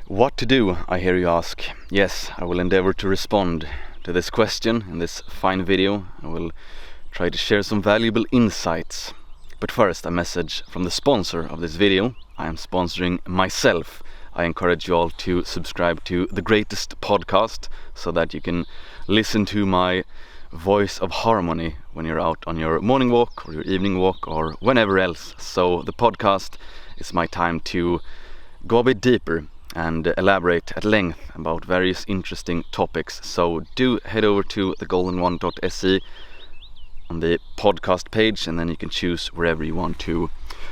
What to do, I hear you ask. Yes, I will endeavor to respond to this question in this fine video. I will try to share some valuable insights. But first, a message from the sponsor of this video. I am sponsoring myself. I encourage you all to subscribe to the greatest podcast so that you can listen to my voice of harmony when you're out on your morning walk or your evening walk or whenever else. So the podcast is my time to go a bit deeper and elaborate at length about various interesting topics. So do head over to thegoldenone.se on the podcast page, and then you can choose wherever you want to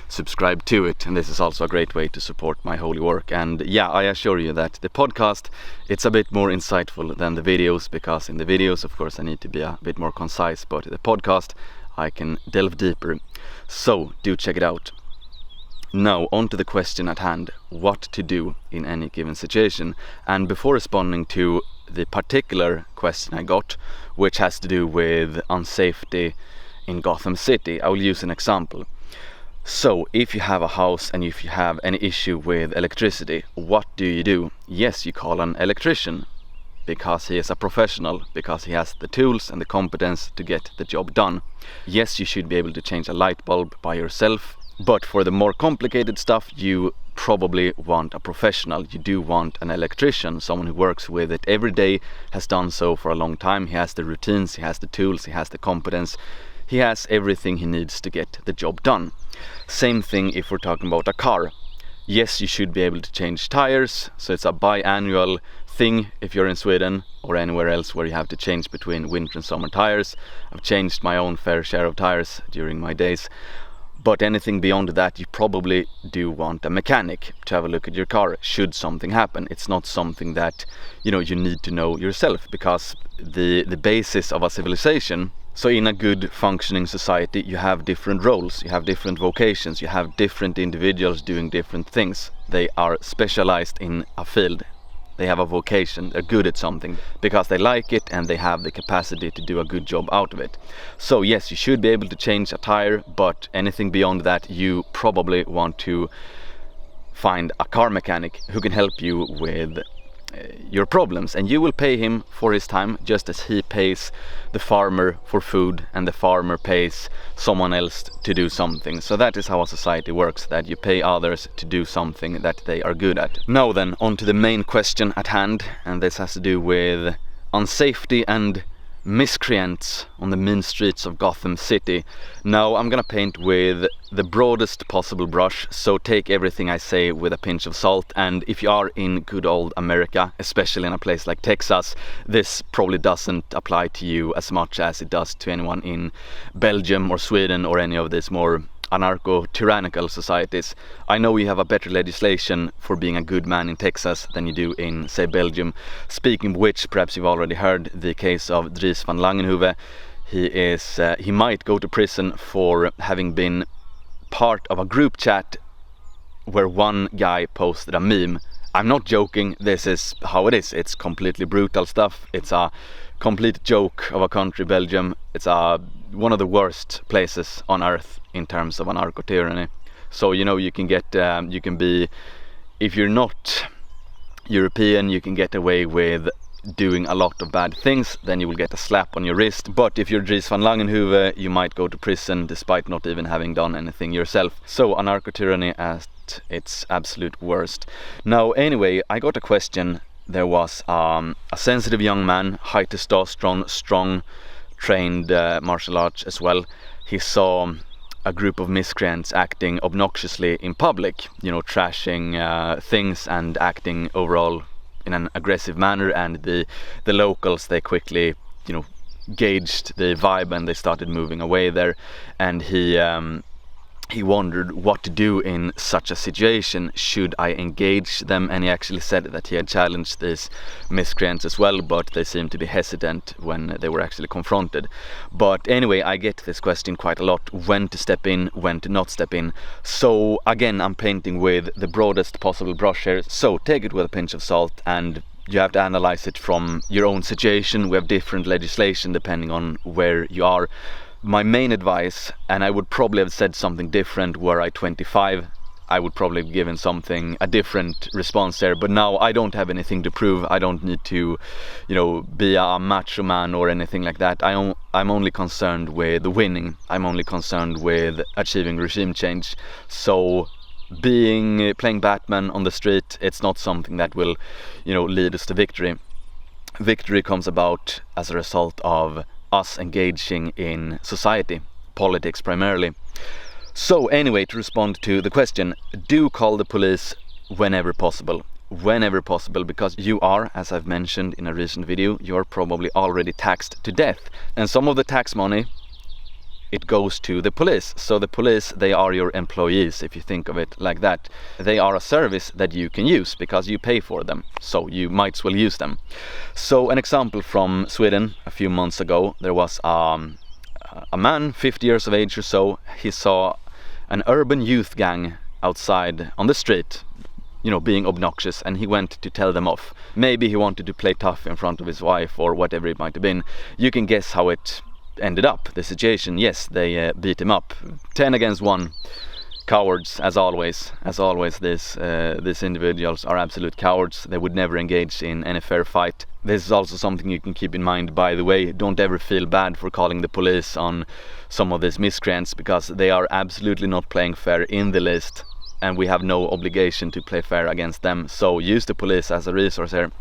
subscribe to it. And this is also a great way to support my holy work. And yeah, I assure you that the podcast, it's a bit more insightful than the videos, because in the videos, of course, I need to be a bit more concise, but the podcast, I can delve deeper. So do check it out. Now, on to the question at hand, what to do in any given situation. And before responding to the particular question I got, which has to do with unsafety in Gotham City, I will use an example. So, if you have a house and if you have any issue with electricity, what do? Yes, you call an electrician, because he is a professional, because he has the tools and the competence to get the job done. Yes, you should be able to change a light bulb by yourself. But for the more complicated stuff, you probably want a professional. You do want an electrician, someone who works with it every day, has done so for a long time. He has the routines, he has the tools, he has the competence. He has everything he needs to get the job done. Same thing if we're talking about a car. Yes, you should be able to change tires, so it's a biannual thing if you're in Sweden or anywhere else where you have to change between winter and summer tires. I've changed my own fair share of tires during my days. But anything beyond that, you probably do want a mechanic to have a look at your car should something happen. It's not something that you need to know yourself, because the basis of a civilization, so in a good functioning society, you have different roles, you have different vocations, you have different individuals doing different things. They are specialized in a field. They have a vocation, they're good at something because they like it and they have the capacity to do a good job out of it. So yes, you should be able to change a tire, but anything beyond that, you probably want to find a car mechanic who can help you with your problems, and you will pay him for his time, just as he pays the farmer for food and the farmer pays someone else to do something. So that is how a society works, that you pay others to do something that they are good at. Now then, on to the main question at hand, and this has to do with unsafety and miscreants on the mean streets of Gotham City. Now I'm gonna paint with the broadest possible brush, so take everything I say with a pinch of salt. And if you are in good old America, especially in a place like Texas, this probably doesn't apply to you as much as it does to anyone in Belgium or Sweden or any of these more anarcho-tyrannical societies. I know you have a better legislation for being a good man in Texas than you do in, say, Belgium. Speaking of which, perhaps you've already heard the case of Dries van Langenhoeve. He might go to prison for having been part of a group chat where one guy posted a meme. I'm not joking, this is how it is. It's completely brutal stuff. It's a complete joke of a country, Belgium. It's one of the worst places on earth in terms of anarcho-tyranny. So you can get you can be, if you're not European, you can get away with doing a lot of bad things, then you will get a slap on your wrist. But if you're Dries van Langenhoeve, you might go to prison despite not even having done anything yourself. So anarcho-tyranny at its absolute worst. Now anyway, I got a question. There was a sensitive young man, high testosterone, strong, trained martial arts as well. He saw a group of miscreants acting obnoxiously in public, trashing things and acting overall in an aggressive manner, and the locals, they quickly gauged the vibe and they started moving away there. And he wondered what to do in such a situation. Should I engage them? And he actually said that he had challenged these miscreants as well, but they seemed to be hesitant when they were actually confronted. But anyway, I get this question quite a lot: when to step in, when to not step in. So again, I'm painting with the broadest possible brush here, so take it with a pinch of salt, and you have to analyze it from your own situation. We have different legislation depending on where you are. My main advice, and I would probably have said something different were I 25 I would probably have given a different response there. But now I don't have anything to prove. I don't need to, be a macho man or anything like that. I'm only concerned with winning. I'm only concerned with achieving regime change. So playing Batman on the street, it's not something that will, lead us to victory. Victory comes about as a result of us engaging in society, politics primarily. So anyway, to respond to the question, do call the police whenever possible, because you are, as I've mentioned in a recent video, you're probably already taxed to death, and some of the tax money, it goes to the police. So the police, they are your employees, if you think of it like that. They are a service that you can use because you pay for them, so you might as well use them. So an example from Sweden a few months ago, there was a man 50 years of age or so. He saw an urban youth gang outside on the street, being obnoxious, and he went to tell them off. Maybe he wanted to play tough in front of his wife or whatever it might have been. You can guess how it ended up, the situation. Yes, they beat him up. 10 against 1. Cowards, as always. These individuals are absolute cowards. They would never engage in any fair fight. This is also something you can keep in mind, by the way. Don't ever feel bad for calling the police on some of these miscreants, because they are absolutely not playing fair in the least, and we have no obligation to play fair against them. So use the police as a resource here.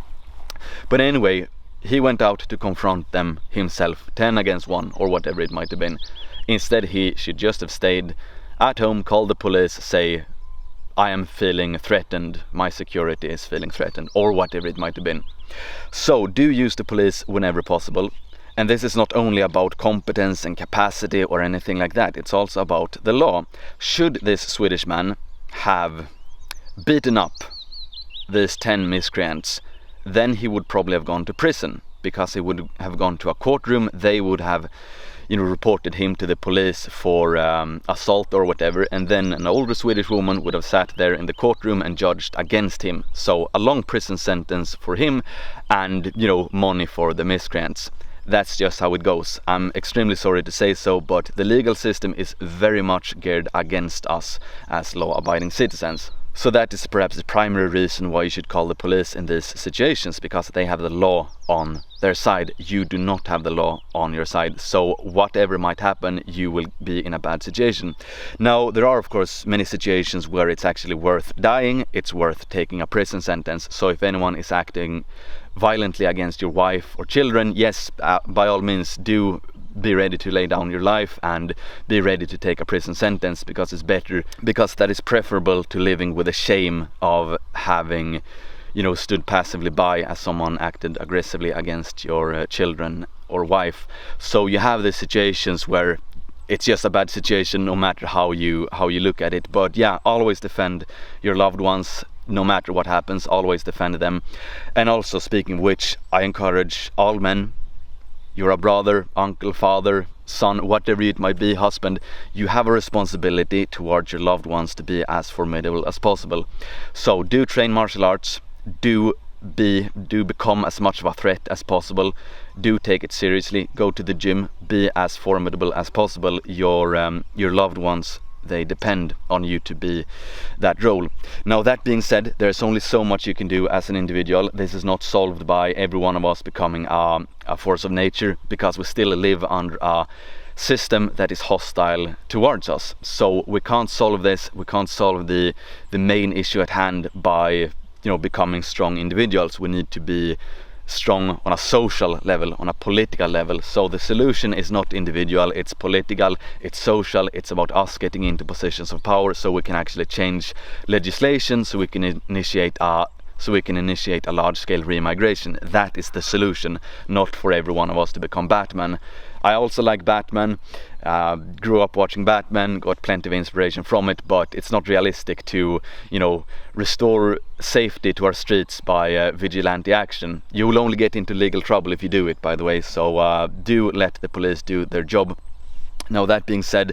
But anyway, he went out to confront them himself, 10 against 1 or whatever it might have been. Instead, he should just have stayed at home, call the police, say, I am feeling threatened, my security is feeling threatened, or whatever it might have been. So do use the police whenever possible. And this is not only about competence and capacity or anything like that, it's also about the law. Should this Swedish man have beaten up these 10 miscreants, then he would probably have gone to prison, because he would have gone to a courtroom. They would have reported him to the police for assault or whatever, and then an older Swedish woman would have sat there in the courtroom and judged against him. So a long prison sentence for him, and money for the miscreants. That's just how it goes. I'm extremely sorry to say so, but the legal system is very much geared against us as law-abiding citizens. So that is perhaps the primary reason why you should call the police in these situations, because they have the law on their side. You do not have the law on your side. So whatever might happen, you will be in a bad situation. Now, there are of course many situations where it's actually worth dying. It's worth taking a prison sentence. So if anyone is acting violently against your wife or children, yes, by all means do be ready to lay down your life and be ready to take a prison sentence, because it's better, because that is preferable to living with the shame of having stood passively by as someone acted aggressively against your children or wife. So you have these situations where it's just a bad situation no matter how you look at it. But yeah, always defend your loved ones. No matter what happens, always defend them. And also, speaking of which, I encourage all men, you're a brother, uncle, father, son, whatever it might be, husband, you have a responsibility towards your loved ones to be as formidable as possible. So do train martial arts, do become as much of a threat as possible, do take it seriously, go to the gym, be as formidable as possible. Your loved ones, they depend on you to be that role. Now, that being said, there's only so much you can do as an individual. This is not solved by every one of us becoming a force of nature, because we still live under a system that is hostile towards us. So we can't solve this. We can't solve the main issue at hand by becoming strong individuals. We need to be strong on a social level, on a political level. So the solution is not individual, it's political, it's social. It's about us getting into positions of power so we can actually change legislation, so we can initiate a large-scale remigration. That is the solution, not for every one of us to become Batman. I also like Batman, grew up watching Batman, got plenty of inspiration from it, but it's not realistic to, restore safety to our streets by vigilante action. You will only get into legal trouble if you do it, by the way, so do let the police do their job. Now, that being said,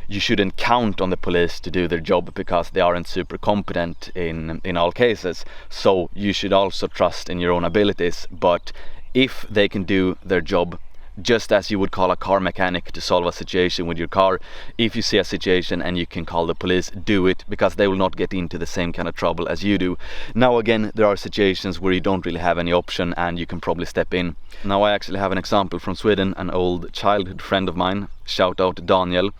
you shouldn't count on the police to do their job, because they aren't super competent in all cases. So you should also trust in your own abilities. But if they can do their job, just as you would call a car mechanic to solve a situation with your car. If you see a situation and you can call the police, do it, because they will not get into the same kind of trouble as you do. Now again, there are situations where you don't really have any option and you can probably step in. Now I actually have an example from Sweden. An old childhood friend of mine, shout out Daniel,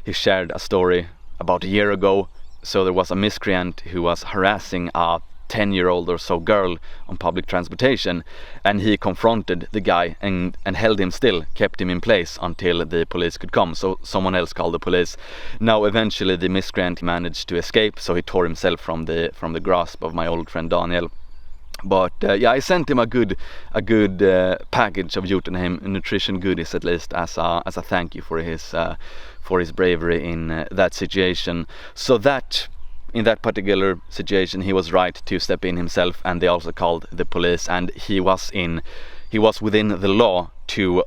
he shared a story about a year ago. So there was a miscreant who was harassing a 10-year-old or so girl on public transportation, and he confronted the guy and held him still, kept him in place until the police could come. So someone else called the police. Now eventually the miscreant managed to escape, so he tore himself from the grasp of my old friend Daniel. But yeah, I sent him a good package of Jotunheim Nutrition goodies, at least as a thank you for his bravery in that situation. So that in that particular situation, he was right to step in himself, and they also called the police, and he was within the law to,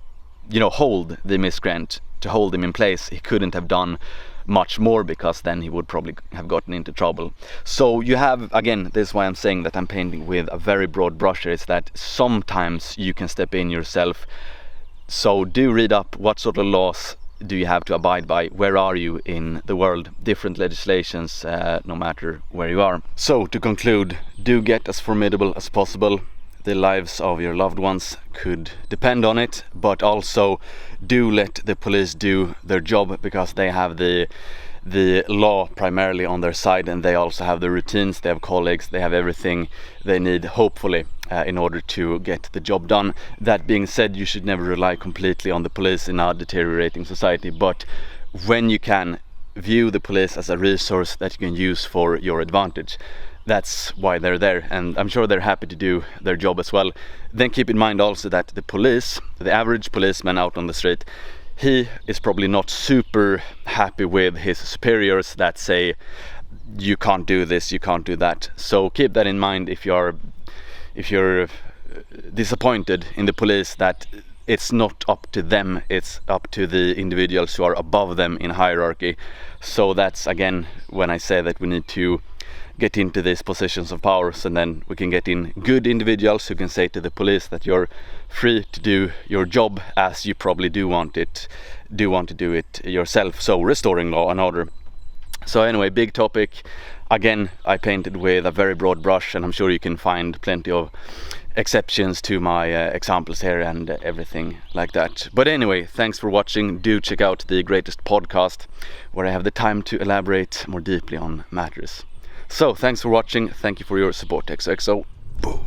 hold the miscreant, to hold him in place. He couldn't have done much more, because then he would probably have gotten into trouble. So you have, again, this is why I'm saying that I'm painting with a very broad brush here, is that sometimes you can step in yourself. So do read up what sort of laws do you have to abide by, where are you in the world, different legislations, no matter where you are. So to conclude, do get as formidable as possible. The lives of your loved ones could depend on it, but also do let the police do their job, because they have the law primarily on their side, and they also have the routines, they have colleagues, they have everything they need, hopefully, in order to get the job done. That being said, you should never rely completely on the police in a deteriorating society, but when you can, view the police as a resource that you can use for your advantage. That's why they're there, and I'm sure they're happy to do their job as well. Then keep in mind also that the police, the average policeman out on the street, he is probably not super happy with his superiors that say, you can't do this, you can't do that. So keep that in mind if you're disappointed in the police, that it's not up to them, it's up to the individuals who are above them in hierarchy. So that's again when I say that we need to get into these positions of power, and then we can get in good individuals who can say to the police that you're free to do your job as you probably do want to do it yourself. So restoring law and order. So anyway, big topic. Again, I painted with a very broad brush, and I'm sure you can find plenty of exceptions to my examples here and everything like that. But anyway, thanks for watching. Do check out the Greatest Podcast, where I have the time to elaborate more deeply on matters. So thanks for watching. Thank you for your support. XOXO. Boom.